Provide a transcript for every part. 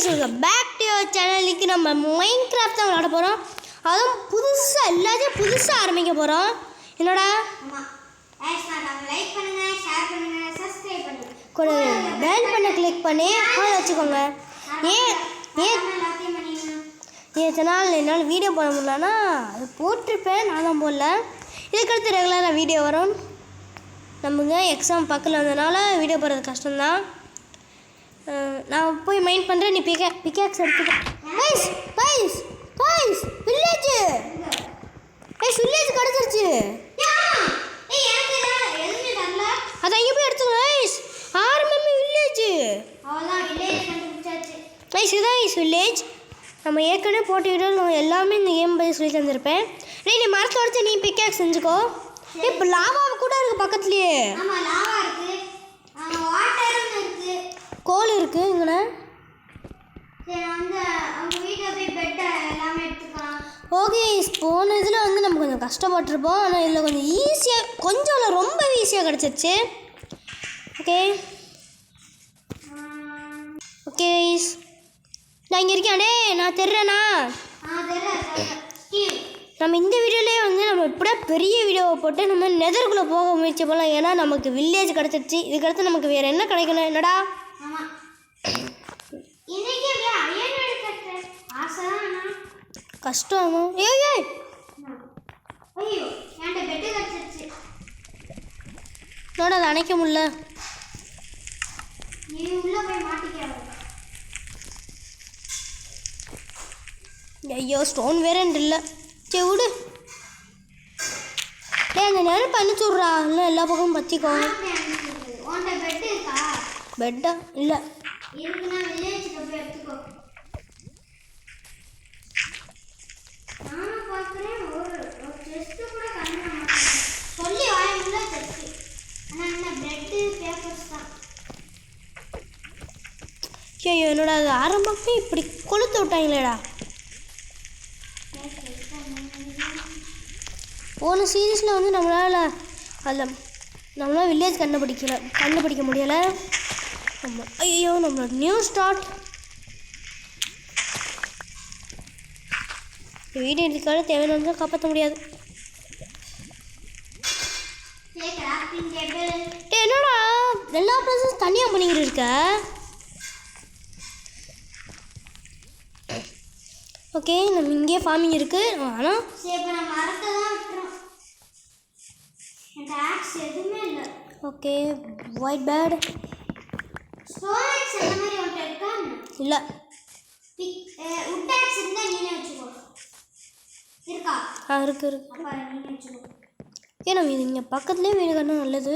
Guys welcome back to your சேனலுக்கு நம்ம Minecraft தான் விளையாட போகிறோம். அதுவும் புதுசாக எல்லாத்தையும் புதுசாக ஆரம்பிக்க போகிறோம். என்னடா கூட பெல் பண்ண கிளிக் பண்ணி ஆள் வச்சுக்கோங்க. எத்தனால் என்னால் வீடியோ போட முடியலன்னா அது போட்டிருப்பேன், நான் தான் போடல. இதுக்கடுத்து ரெகுலராக வீடியோ வரும். நமக்கு எக்ஸாம் பக்கத்தில் வந்ததுனால வீடியோ போடுறது கஷ்டம்தான். நான் போய் மைண்ட் பண்ணுறேன், நீ பிக்காக்ஸ் எடுத்துக்க. வில்லேஜ் வில்லேஜ் கிடச்சிருச்சு. அதை இங்கே போய் எடுத்துக்கோ. ஆரம்பமே வில்லேஜ். இதுதான் வில்லேஜ். நம்ம ஏற்கனவே போட்டு வீடியோ எல்லாமே இந்த கேம் பற்றி சொல்லி தந்திருப்பேன். நீ மரத்தை உடச்சு நீ பிக்காக்ஸ் செஞ்சுக்கோ. இப்போ லாவா கூட இருக்குது பக்கத்துலேயே. கோல் இருக்கு இங்கே. ஓகே, போன இதில் வந்து நம்ம கொஞ்சம் கஷ்டப்பட்டுருப்போம். ஆனால் இதில் கொஞ்சம் ஈஸியாக, கொஞ்சம் இல்லை ரொம்ப ஈஸியாக கிடச்சிருச்சு. ஓகே ஓகே நான் இங்கே இருக்கேன். அடே நான் தெரிறேண்ணா. நம்ம இந்த வீடியோலேயே வந்து நம்ம இப்படியே பெரிய வீடியோவை போட்டு நம்ம நெதருக்குள்ளே போக முயற்சி பண்ணலாம். ஏன்னா நமக்கு வில்லேஜ் கிடச்சிருச்சு. இதுக்கடுத்து நமக்கு வேறு என்ன கிடைக்கணும்? என்னடா கஷ்டம். அதை அணைக்க முடியல. ஐயோ ஸ்டோன் வேற இல்லை. சரி விடு. அந்த நெருப்பு அனுப்பிச்சு விட்றா. இல்லை எல்லா பக்கமும் பற்றிக்கோ. பெட்டா இல்லை. ஐயோ என்னோட அது ஆரம்பமே இப்படி கொளுத்து விட்டாங்களேடா. போன சீரீஸில் வந்து நம்மளால் வில்லேஜ் கண்டுபிடிக்க முடியலை. ஐயோ நம்மளோட நியூ ஸ்டார்ட் வீடியோ எடுத்துக்காக தேவையான காப்பாற்ற முடியாது. என்னடா எல்லா ப்ராசஸ் தனியாக பண்ணிக்கிட்டு இருக்க? ஓகே நம்ம இங்கே ஃபார்மிங் இருக்குது. ஆனால் ஓகே ஒயிட் பேர்டு இல்லை. இருக்கு ஏன்னா இது இங்கே பக்கத்துலேயே வீடு கட்டணும். நல்லது.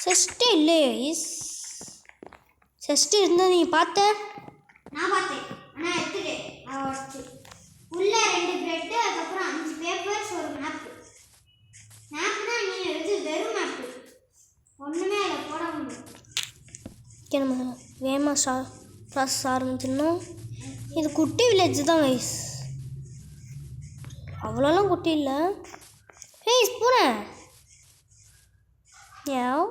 செஸ்ட்டே இல்லையே. செஸ்ட் இருந்தால் நீங்கள் பார்த்த உள்ள 2 பிரெட், அதுக்கப்புறம் 5 பேப்பர்ஸ், ஒரு மேப். மேப்னா நீ எடுத்து வெறும் மேப். ஒன்றுமே அதில் போட முடியும். ஓகே நம்ம வேகமாக ப்ராசஸ் ஆரம்பிச்சிடணும். இது குட்டி வில்லேஜ் தான் கைஸ், அவ்வளோலாம் குட்டி இல்லை. கைஸ் பூனை யாவ்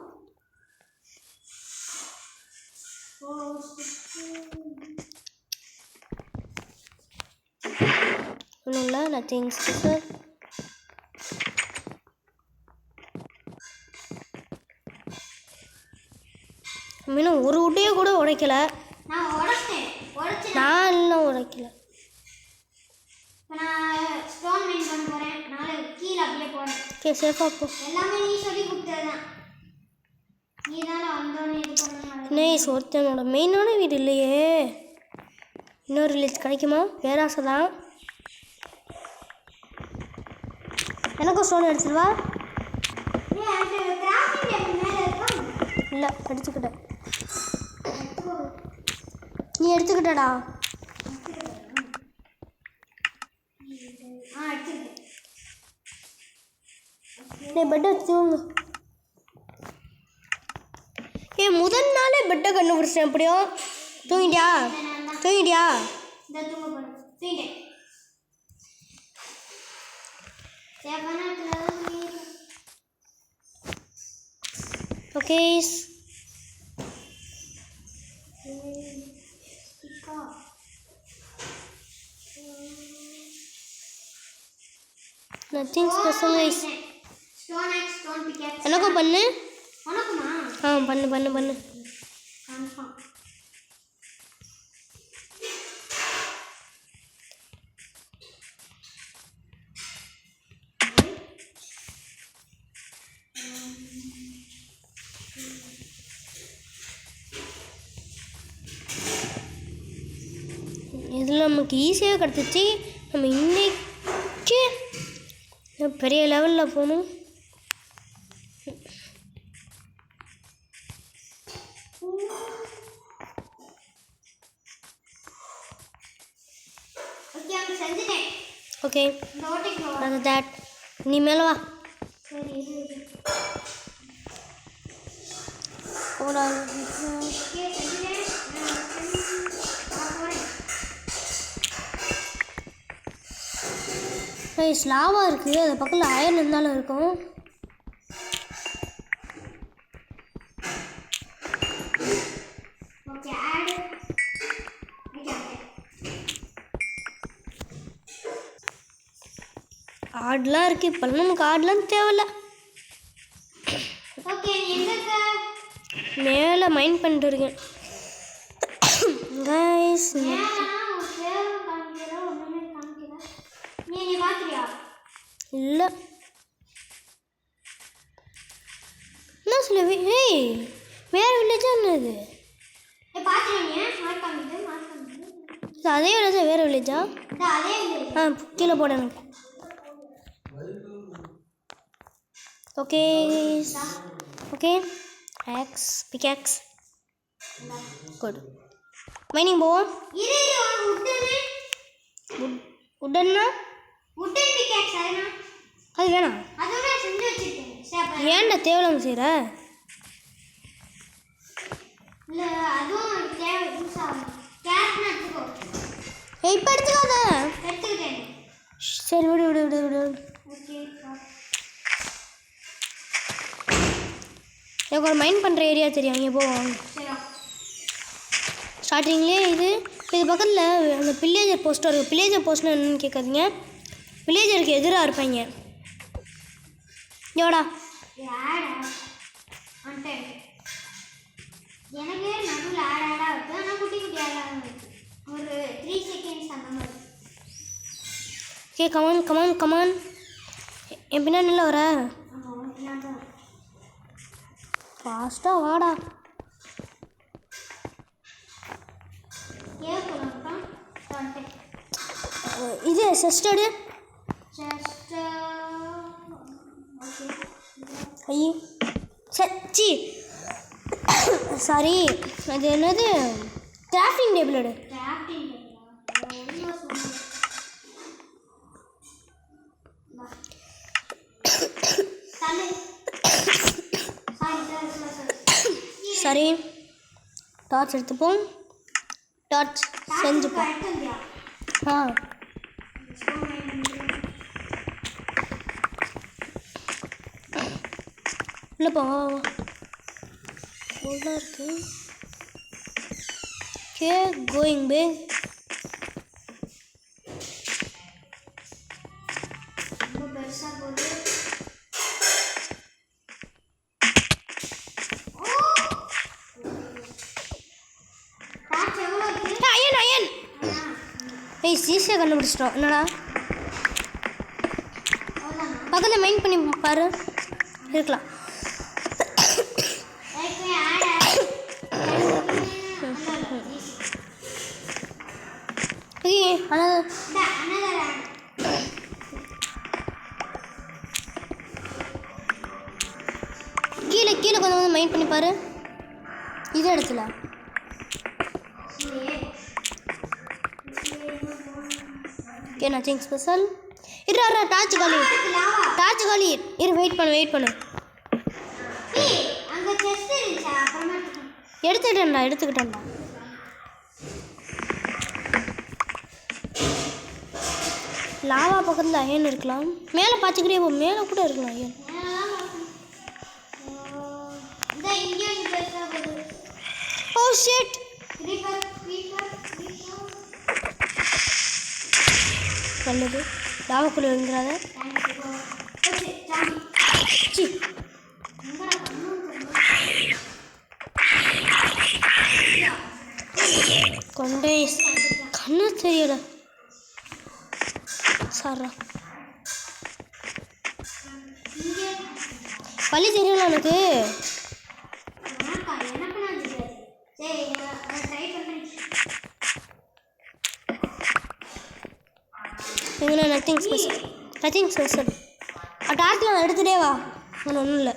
ஒன்றும் இல்லை. Nothing special. மீனும் ஒரு உடையை கூட உடைக்கல. நான் இன்னும் உடைக்கல. ஓகே சேஃபாக போ. நைஸ். ஒருத்தனோட மெயினான வீடு இல்லையே. இன்னொரு வில்லேஜ் கிடைக்குமா? பேராசை தான். எனக்கும் ஸ்டோன் அடிச்சிருவா. இல்லை அடிச்சுக்கிட்டேன். நீ எடுத்துக்கிட்டடா. நீ பெட்டை வச்சுங்க. முதல் நாளே பெட்டை கண்டுபிடிச்சேன். எப்படியோ தூங்கிட்டியா? Okay nothing special guys. எனக்கும் பண்ணு. பண்ணு பண்ணு பண்ணு. இதில் நமக்கு ஈஸியாக கிடச்சிச்சு. நம்ம இன்னைக்கு பெரிய லெவலில் போகணும். ஓகே தட் நீ மேலே வா. ஸ்லாவாக இருக்குது. அது பக்கத்தில் அயன் இருந்தாலும் இருக்கும். ஆடெலாம் இருக்குது. இப்போ நமக்கு ஆடெலாம் தேவையில்ல. மேலே மைண்ட் பண்ணிட்டு இருக்கேன் கைஸ். இல்லை என்ன சொல்ல? ஏய் வேறு வில்லேஜா என்னது? அதே வில்லேஜா வேறு வில்லேஜா? கீழே போடணும். Okay okay axe pickaxe good. Mining போவோம். உடன்னா அது வேணாம். ஏன்டா தேவலாம் செய்கிற? இப்போ எடுத்துக்காத. சரி விடு விடு விடு விடு. எனக்கு ஒரு மைண்ட் பண்ணுற ஏரியா தெரியும். இங்கே போவோம். ஸ்டார்டிங்லேயே இது பக்கத்தில் அந்த வில்லேஜர் போஸ்டர் இருக்குது. வில்லேஜர் போஸ்ட்னா என்னன்னு கேட்காதீங்க. வில்லேஜருக்கு எதிராக இருப்பாங்க. எவ்வளோ ஓகே கமான் கமான் கமான். என் பின்னாடி நல்லா வர ஃபாஸ்ட்டாக வாடா. இது செஸ்டடு. ஐயோ சச்சி சாரி. அது என்னது? கிராஃப்டிங் டேபிள் எடு. சரி டார்ச் எடுத்துப்போம். டார்ச் செஞ்சுப்போம். இல்லைப்பா ஃபுல்லாக இருக்கு. கே கோயிங் பே. ஈஸியாக கண்டுபிடிச்சிட்டோம். என்னடா பக்கத்தில் மைண்ட் பண்ணி பாரு இருக்கலாம். கீழே கீழே கொஞ்சம் வந்து மைண்ட் பண்ணி பாரு. இது இடத்துல ஓகே நத்திங் ஸ்பெஷல். இரு டார்ச் காலி. டார்ச் காலி. இரு வெயிட் பண்ணு. எடுத்துக்கிட்டேன்டா. லாவா பக்கத்தில் அயன் இருக்கலாம். மேலே பார்த்துக்கிட்டே போ. மேலே கூட இருக்கலாம் அயன். Oh shit. நல்லது. லாவாக்குள்ளே வந்துடாத. கொண்டே கண்ணு தெரியல சாரா வழி தெரியல எனக்கு. எங்கே நத்திங் ஸ்பெஷல் டார்க்கில் எடுத்துகிட்டே வா. ஒன்றும் இல்லை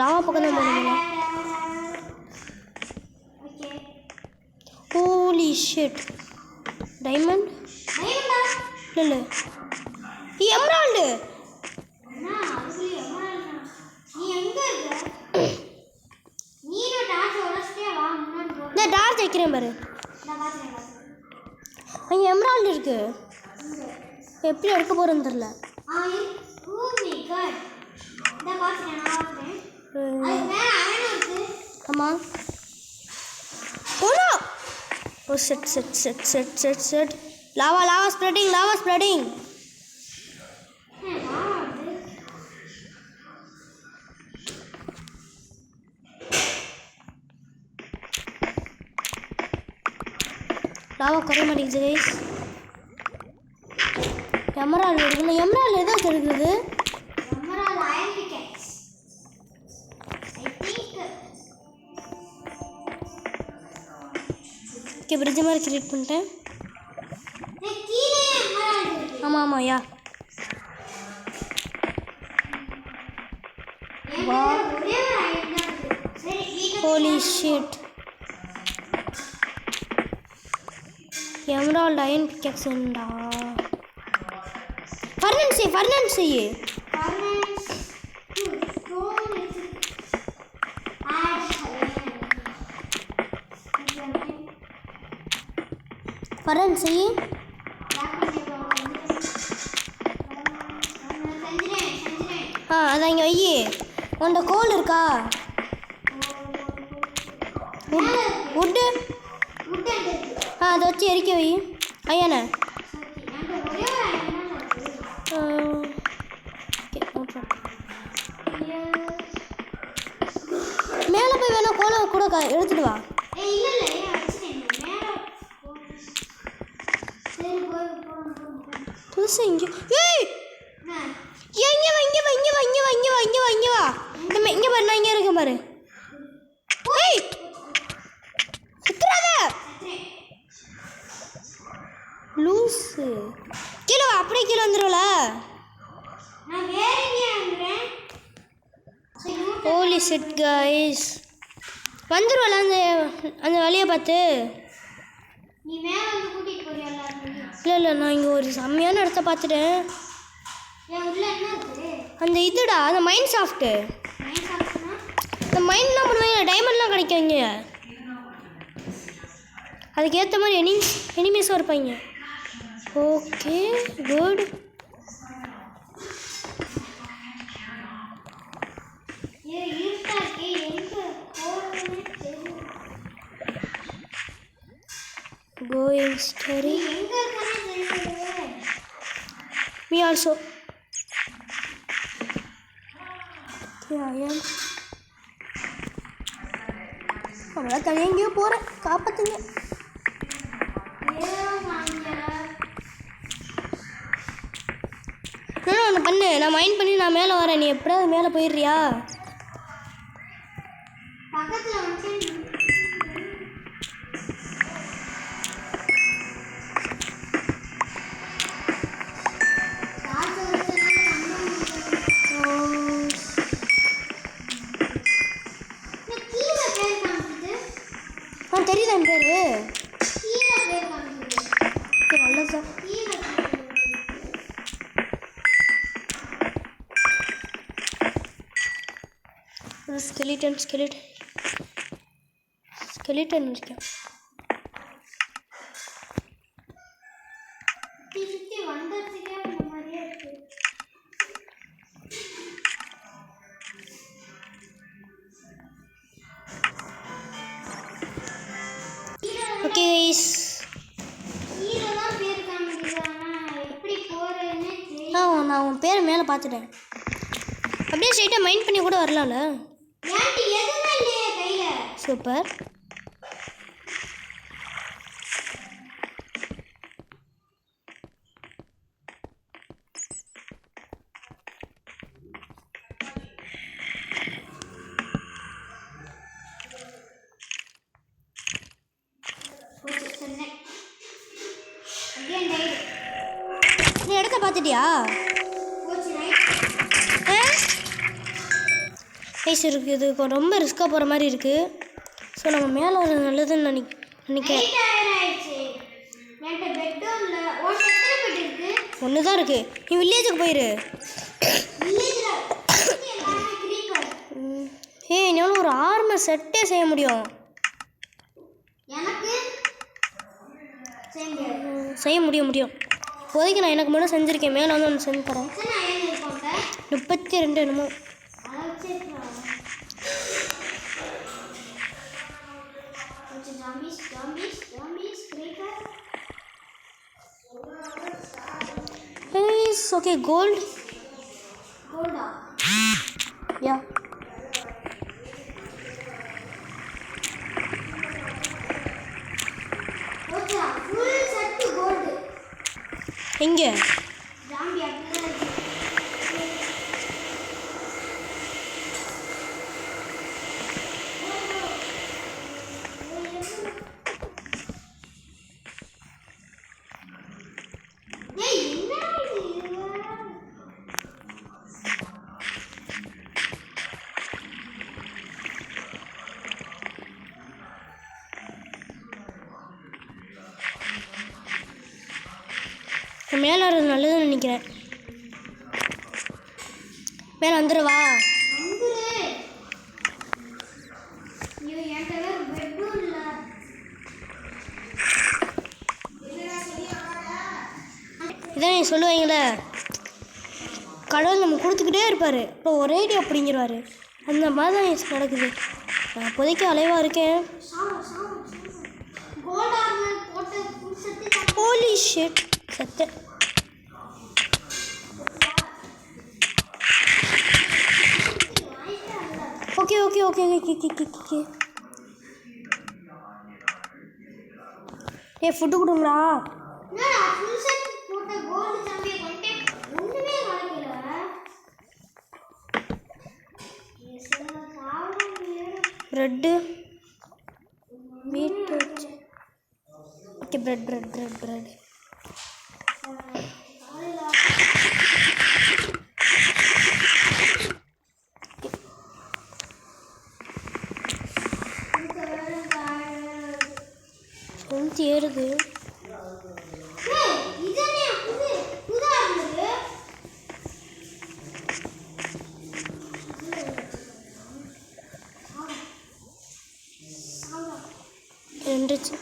லாவா பக்கம் தான் போகணும். ஹோலி ஷிட் டைமண்ட் இல்லை எம்ரால்டு. இந்த டார்ச் வைக்கிறேன் பாரு. அங்கே எம்ரால்டு இருக்கு. எப்படி எடுக்க போகிறேன்னு தெரில. ஆமாம் போனோம். ஓ செட் லாவா ஸ்ப்ரெடிங். லாவா குறைய மாட்டேங்குது கைஸ். எமரால்டு எடுக்கணும். எமரால்டு எதாவது எடுக்குது. ஓகே பிரிட்ஜ் மாதிரி கிரியேட் பண்ணிட்டேன். ஆமாம் யா வா. ஹோலி ஷிட் எமரால்டு அயன் பிக்கெக்ஸ் உண்டா? ஃபர்னன்ஸ் செய்யு. அதான் இங்கே வை. உன்ட கோல் இருக்கா? வுட்டு அதை வச்சு எரிக்க வை. ஐயாண்ணே மேலே போய் வேணா கோலை கூட எடுத்துட்டு வா. புதுசு இங்கே வா. நம்ம இங்கே பாரு, நான் இங்கே இருக்கேன் பாரு. லூஸு கீழே வா. அப்படியே கீழே வந்துடும்ல. ஹோலி ஷிட் கைஸ் வந்துடும்ல அந்த வழியை பார்த்து. இல்லை நான் இங்கே ஒரு செம்மையான இடத்த பார்த்துட்டேன். அந்த இதுடா அந்த மைண்ட் சாஃப்ட்டு. இந்த மைண்ட்லாம் பண்ணுவாங்க, டைமண்ட்லாம் கிடைக்கும் இங்கே. அதுக்கேற்ற மாதிரி எனிமீஸும் இருப்பாங்க. Okay good. Going steady. Me also. அவ்வளோ தனியாக எங்கேயோ போகிறேன், காப்பாற்றுங்க. ஒன்று பண்ணு, நான் மைண்ட் பண்ணி நான் மேலே வரேன். நீ எப்படியாவது மேலே போயிடுறியா? தெரியுதா என் பேரு? நல்லதா. ஸ்கெலிட்டன் இருக்கேன். ஓகே கைஸ், நான் உன் பேர் மேலே பார்த்துட்டேன். அப்படியே ஸ்ட்ரைட்டாக மைண்ட் பண்ணி கூட வரலாம்ல. சூப்பர். நீ இடத்த பார்த்துட்டியா? ஐஸ் இருக்குது. இது ரொம்ப ரிஸ்க்காக போகிற மாதிரி இருக்குது. ஸோ நம்ம மேலே வர நல்லதுன்னு நினைக்கிறேன். ஒன்று தான் இருக்குது. நீ வில்லேஜுக்கு போயிரு. என்னால் ஒரு ஆர்மர் செட்டே செய்ய முடியும். செய்ய முடியும். இப்போதைக்கு நான் எனக்கு மட்டும் செஞ்சுருக்கேன். மேலே வந்து ஒன்று செஞ்சு தரேன். 32 என்னமோ. Okay, gold. Yeah. எங்கே? மேலே வர்றது நல்லதுன்னு நினைக்கிறேன். மேலே வந்துடுவா. இதான் நீ சொல்லுவீங்களே, கடவுள் நம்ம கொடுத்துக்கிட்டே இருப்பார், இப்போ ஒரேடி அப்படிங்கிறாரு. அந்த மாதிரி தான் நடக்குது. நான் இப்போதைக்கு அலைவாக இருக்கேன். ஹோலி ஷிட், சத்து. Okay okay okay okay okay okay. Food கொடுங்களா? ப்ரெட்டு மீட் வச்சு. Okay, bread. ஏறுது. ரெண்டுச்சு.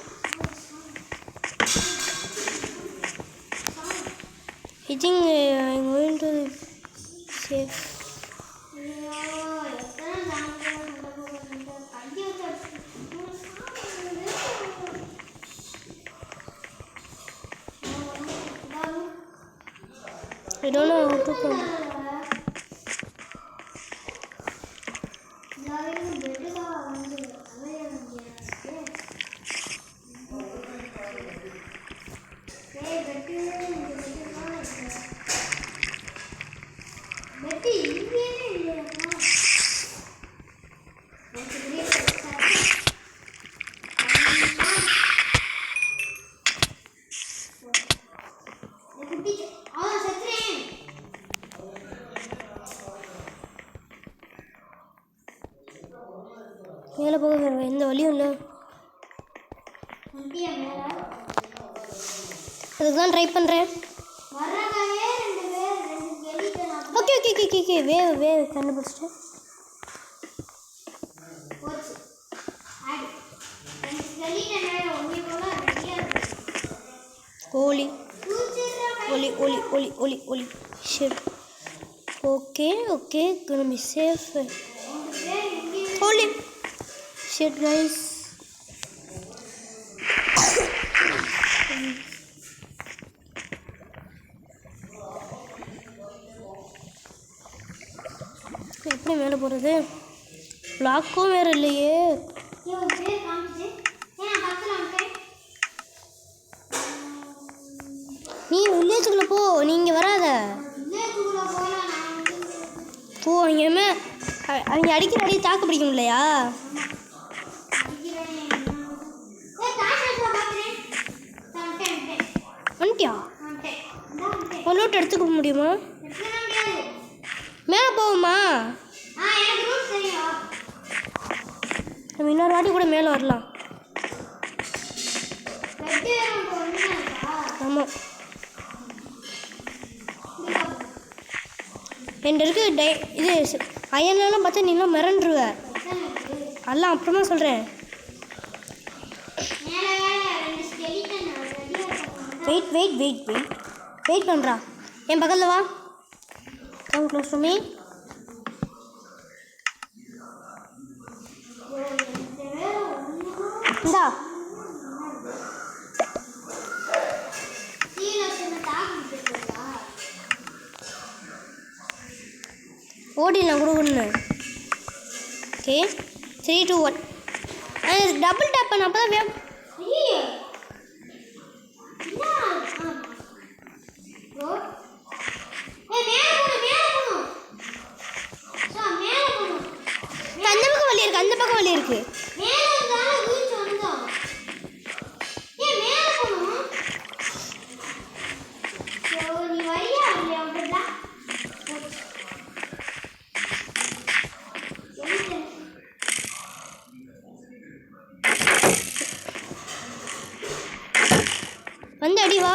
I think I'm going to save. I don't know how to come. மேலே போக எந்த வழியும் இல்லை. அதுக்கு தான் ட்ரை பண்ணுறேன். Okay okay okay okay wave கண்டுபிடிச்சிட்டேன். ஒலி shit. Okay gonna be safe. Holy shit, guys. மேலே போகிறது? லாக்கும் வேறு இல்லையே. நீ வில்லேஜுக்குள்ளே போ, நீ இங்கே வராத. போ, இங்கேயுமே அவங்க அடிக்கிற அடி தாக்கு பிடிக்கும் இல்லையா? வந்துட்டியா? ஒரு நோட் எடுத்துக்க முடியுமா? மேலே போவோமா? நம்ம இன்னொரு வாட்டி கூட மேலே வரலாம். ஆமாம், என்கிட்ட இருக்கு இது அயன்லாம் பார்த்தா நீலாம் மிரண்டுருவ. அதெல்லாம் அப்புறமா சொல்கிறேன். Wait wait wait wait wait பண்ணுறா. என் பக்கத்தில் வா. Come close to me. இந்தா ஓடிடலாம் கொடுக்கணுன்னு. ஓகே 3 2 1 டபுள் டேப் பண்ண அப்போ தான் அந்த பக்கம் வழி இருக்கு. அந்த பக்கம் வழி இருக்கு. வந்து அடி வா.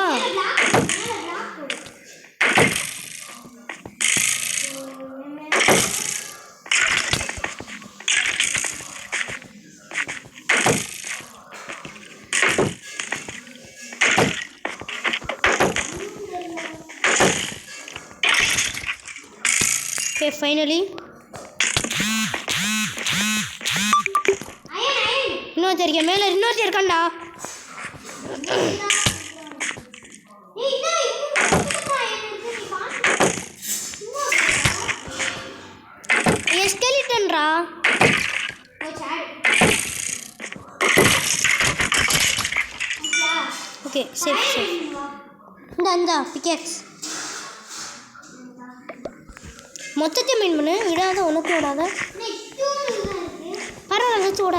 Okay, finally. இன்னொருத்தர் இருக்க மேலே. இன்னொருத்தர் இருக்காண்டா. ஸ்கெலிட்டன்ரா. Okay safe safe. இந்த பிக்கெக்ஸ் மொத்தத்தையும் மெயின் பண்ணு. விடாத, உனக்கு விடாத. பரவாயில்ல வச்சு விட.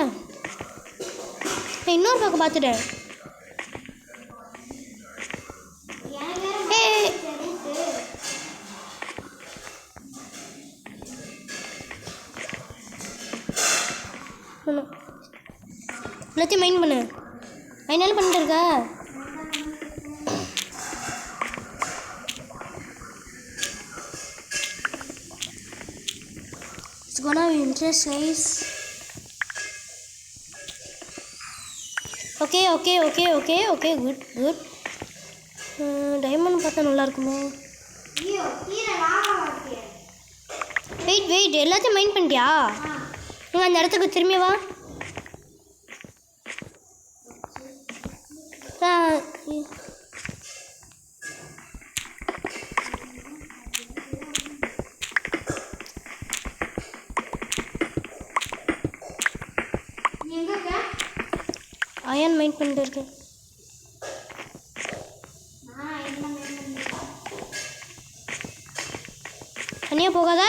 இன்னொரு பக்கம் பார்த்துட்டேன். எல்லாத்தையும் மைண்ட் பண்ணு. மைண்ட் பண்ணிட்டு இருக்க. It's gonna be interesting, guys. Okay, good. Diamond பார்த்தா நல்லா இருக்குமே. வெயிட் எல்லாத்தையும் மைண்ட் பண்ணிட்டியா? நீங்கள் அந்த இடத்துக்கு திரும்பி வா. அயன் மைண்ட் பண்ணிட்டு இருக்கேன். தனியாக போகாத.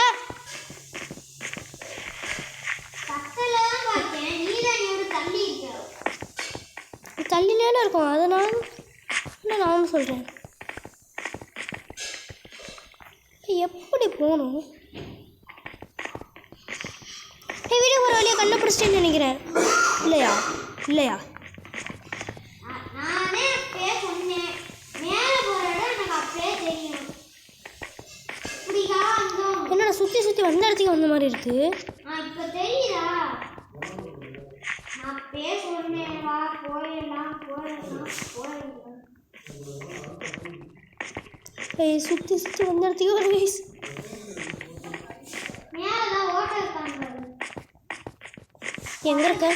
தள்ளிலே இருக்கும். அதனால நானும் சொல்கிறேன். எப்படி போகணும்? வீடியோ ஒரு வழியாக கண்டுபிடிச்சிட்டேன்னு நினைக்கிறேன். இல்லையா என்னடா சுற்றி வந்த இடத்துக்கு வந்த மாதிரி இருக்கு. சுற்றி வந்த இடத்துக்கு ஒரு வயசு. எங்க இருக்க?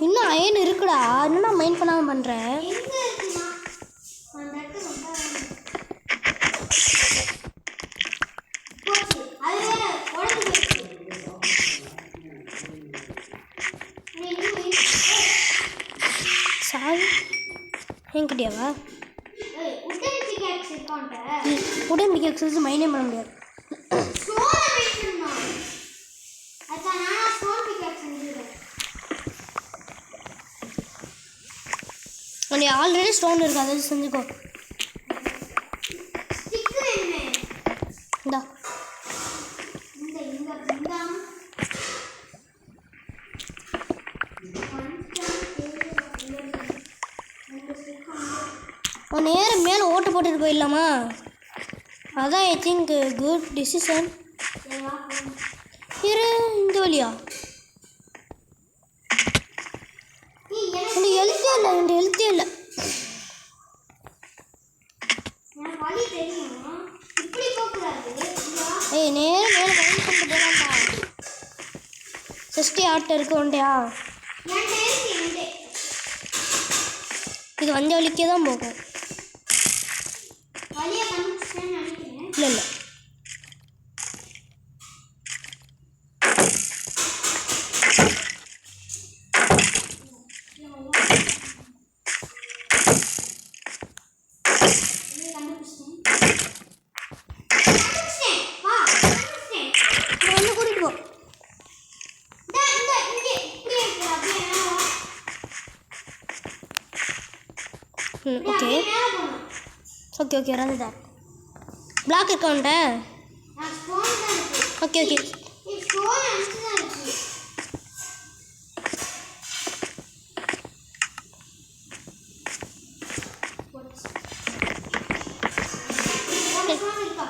இன்னும் அயன் இருக்குடா. இன்னும் நான் மைண்ட் பண்ணாமல் பண்ணுறேன். என்கிட்டயாவா உடன் பிகேக்ஸ் வச்சு மைனே பண்ண முடியாது. உன்னை ஆல்ரெடி ஸ்டோன் இருக்கு, அதை செஞ்சுக்கோ. இந்தா உன் நேரம் மேலே ஓட்டு போட்டுட்டு போயிடலாமா? அதான் ஐ திங்க் குட் டிசிஷன். இரு, இந்த வழியா? எனக்கு ஹெல்த்தே இல்லை, எனக்கு ஹெல்த்தே இல்லை. ஏய், நேரம் மேலே வழி கொண்டு போகலாம்டா. சிஸ்டி ஆட்ட இருக்கு உண்டையா? இது வந்த வழிக்கே தான் போகும். இல்லை இல்லை, ஓகே ஓகே ஓகே வந்துட்டா. பிளாக் இருக்கவுண்ட. ஓகே ஓகே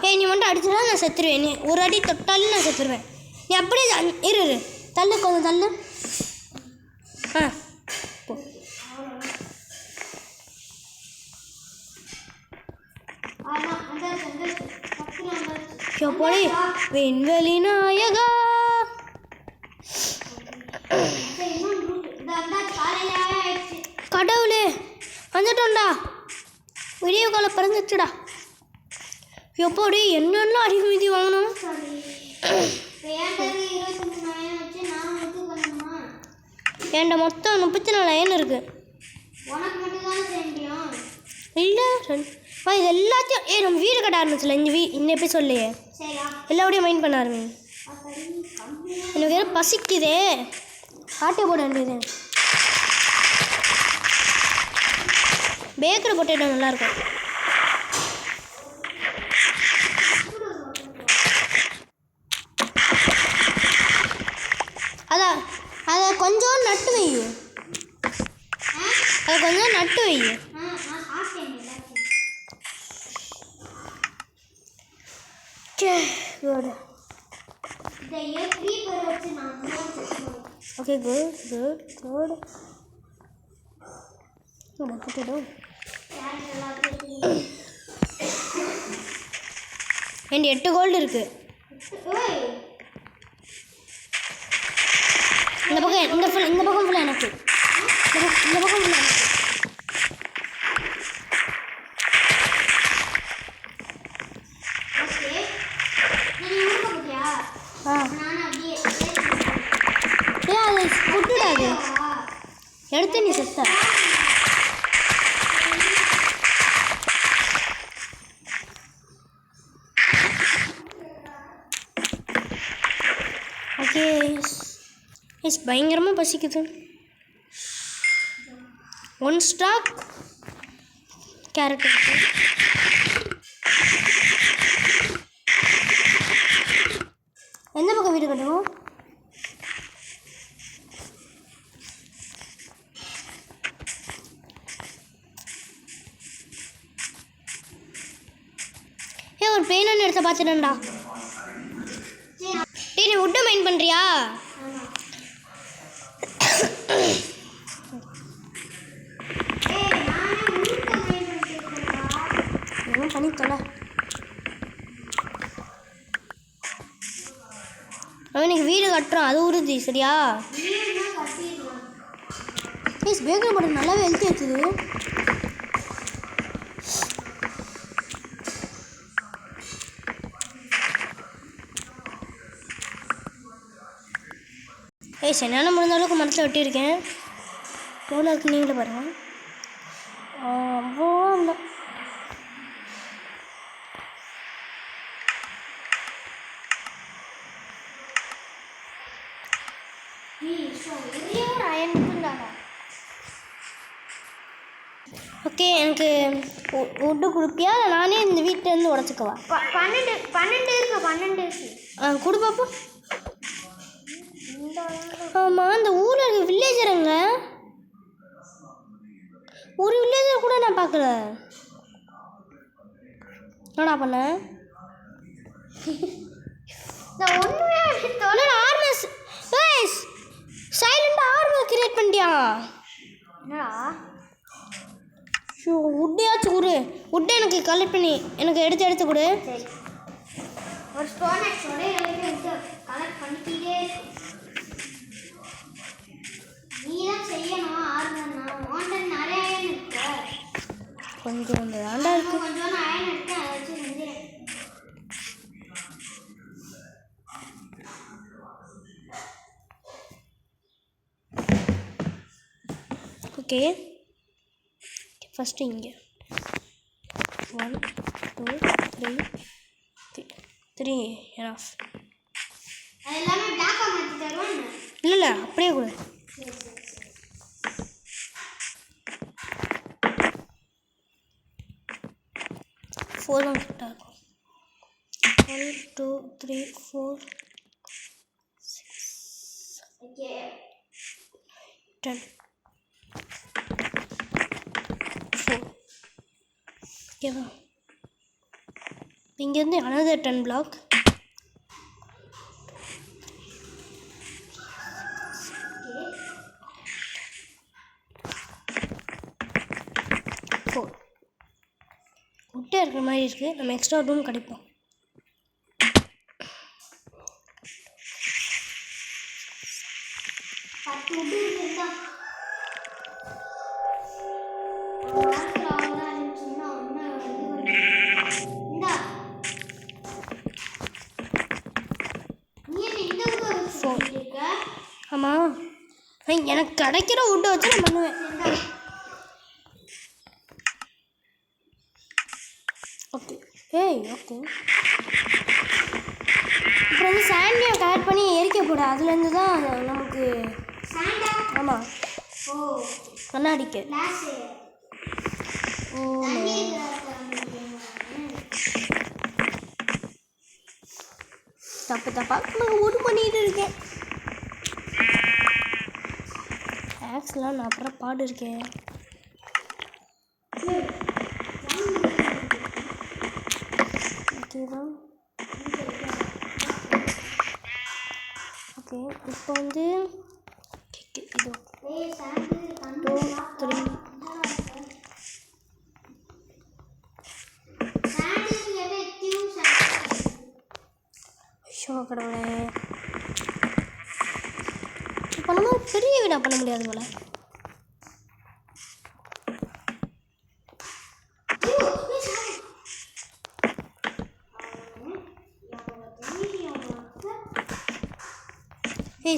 ஏய், நீ மட்டும் அடிச்சா நான் செத்துருவேன். நீ ஒரு அடி தொட்டாலும் நான் செத்துருவேன். நீ அப்படியே இரு இரு, தள்ளு கொஞ்சம் தள்ளு. ஆ போய் விண்வெளி நாயகா. கடவுளே, வந்துட்டோம்டா. விடிய கால பிறந்துச்சுடா. எப்போடி என்னெல்லாம் அறிவு மீதி வாங்கணும். என்கிட்ட மொத்தம் 34 லைன் இருக்கு. இல்லை இது எல்லாத்தையும் நம்ம வீடு கட்ட ஆரம்பிச்சல. இந்த எபிசோட்லையே எல்லாரோடையும் மைண்ட் பண்ண ஆரம்பி. எனக்கு வேறு பசிக்குதே, ஆட்டை போட வேண்டியது. பேக்கரி பொட்டேட்டோ நல்லாயிருக்கும். அதை கொஞ்சம் நட்டு வை, அதை கொஞ்சம் நட்டு வை. Good. Okay, good. Potato. And 8 gold இருக்கு. இந்த பக்கம் ஃபுல்லா எனக்கு. இந்த பக்கம் ஃபுல்லா எனக்கு. விட்டுடாது, எடுத்து நீ செத்த. ஓகே, பயங்கரமாக பசிக்குது. 1 ஸ்டாக் கேரட் இருக்கு. எந்த பக்கம் வீடு கட்டணும்? ஒரு பெயினான இடத்த பார்த்துட்டேன்டா. நீ உட்டை மைண்ட் பண்ணுறியா? பண்ணி தொலை. அவனுக்கு வீடு கட்டுறோம், அது உறுதி. சரியா? பேக்கரி போட்டு நல்லாவே ஹெல்த்தி வச்சுது. என்னால் முடிஞ்ச அளவுக்கு மரத்தில் வெட்டியிருக்கேன். எவ்வளோ இருக்கு நீங்களே பாருங்கள். அவ்வளோ இல்லை. ஓகே, எனக்கு உட்டு கொடுப்பியா? நானே இந்த வீட்டிலேருந்து உடச்சிக்கவா? 12 இருக்கு. கொடு பாப்போம். ஆமாம், இந்த ஊரில் இருக்க வில்லேஜருங்க, ஒரு வில்லேஜர் கூட நான் பார்க்கல. என்னடா பண்ணேன்? ஆர்மஸ் சைலண்டாக ஆர்மர் கிரியேட் பண்ணிட்டியா? என்னடா உட்டையாச்சும் கொடு. உட்டை எனக்கு கலெக்ட் பண்ணி எனக்கு எடுத்து கொடு. ஒரு ஸ்டோன் எக்ஸோட கலெக்ட் பண்ணிக்கிட்டே நீ தான் செய்யணும். ஆர்டர்னா ஆன்லைன் நிறைய அயன் இருக்கு. கொஞ்சம் வேண்டா இருக்கு. கொஞ்சம் அயன் இருக்கு, அதை வச்சு செஞ்சு. ஓகே, ஃபஸ்ட்டு இங்கே 1 2 3 எனாஃப். அது எல்லாமே பிளாக்காக மாற்றி தருவாங்க. இல்லை அப்படியே கொடு. ஃபோர்லாம் கரெக்டாக இருக்கும். 1 2 3 4 ஓகே 10 4. ஓகேவா? இங்கேருந்து another 10 block. விட்டே இருக்கிற மாதிரி இருக்குது. நம்ம எக்ஸ்ட்ரா ரூம் கிடைப்போம். ஆமாம், எனக்கு கிடைக்கிற வுட்டை வச்சு நான் பண்ணுவேன். Okay okay. அப்புறம் வந்து சாண்டியை கலெக்ட் பண்ணி எரிக்க போட, அதுலேருந்து தான் நமக்கு. ஆமாம், கண்ணாடிக்கு. தப்பாக நான் ஓட்டு பண்ணிகிட்டு இருக்கேன். ஆக்ஸ்லாம் நான் அப்புறம் பாடு இருக்கேன். ஓகேதான். ஓகே, இப்போ வந்து இது 2 3 ஷோ கடவுளே. இப்போ நம்ம பெரிய வீடாக பண்ண முடியாது போல.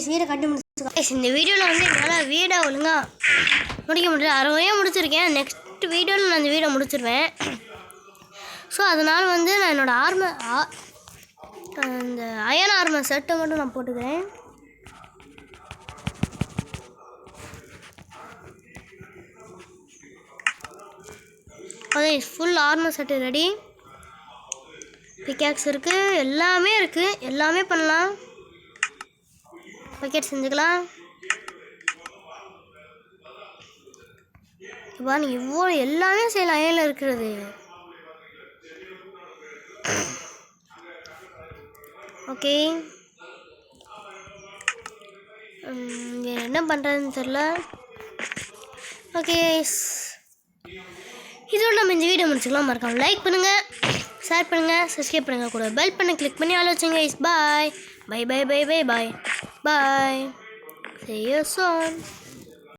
வீடை கட்டி முடிச்சு. இந்த வீடியோவில் வந்து என்னால் வீடை ஒழுங்காக முடிக்க முடியல. அரைவையாக முடிச்சிருக்கேன். நெக்ஸ்ட் வீடியோவில் நான் இந்த வீடை முடிச்சிருவேன். ஸோ அதனால் வந்து நான் என்னோடய இந்த அயன் ஆர்மர் செட்டை மட்டும் நான் போட்டுக்கிறேன். அதே full armour set ready. Pickaxe இருக்குது, எல்லாமே இருக்குது, எல்லாமே பண்ணலாம். பக்கெட் செஞ்சுக்கலாம். இப்போ நீங்கள் இவ்வளோ எல்லாமே செய்யலாம் அயனில் இருக்கிறது. ஓகே, என்ன பண்ணுறதுன்னு தெரில. ஓகே, இதோட நம்ம இந்த வீடியோ முடிச்சுக்கலாம். மறக்காம லைக் பண்ணுங்கள், ஷேர் பண்ணுங்கள், சப்ஸ்கிரைப் பண்ணுங்கள், கூட பெல் பண்ண கிளிக் பண்ணி ஆலோசிங்க. பாய் பாய் பாய் பாய் பாய் பாய் பாய். See you soon.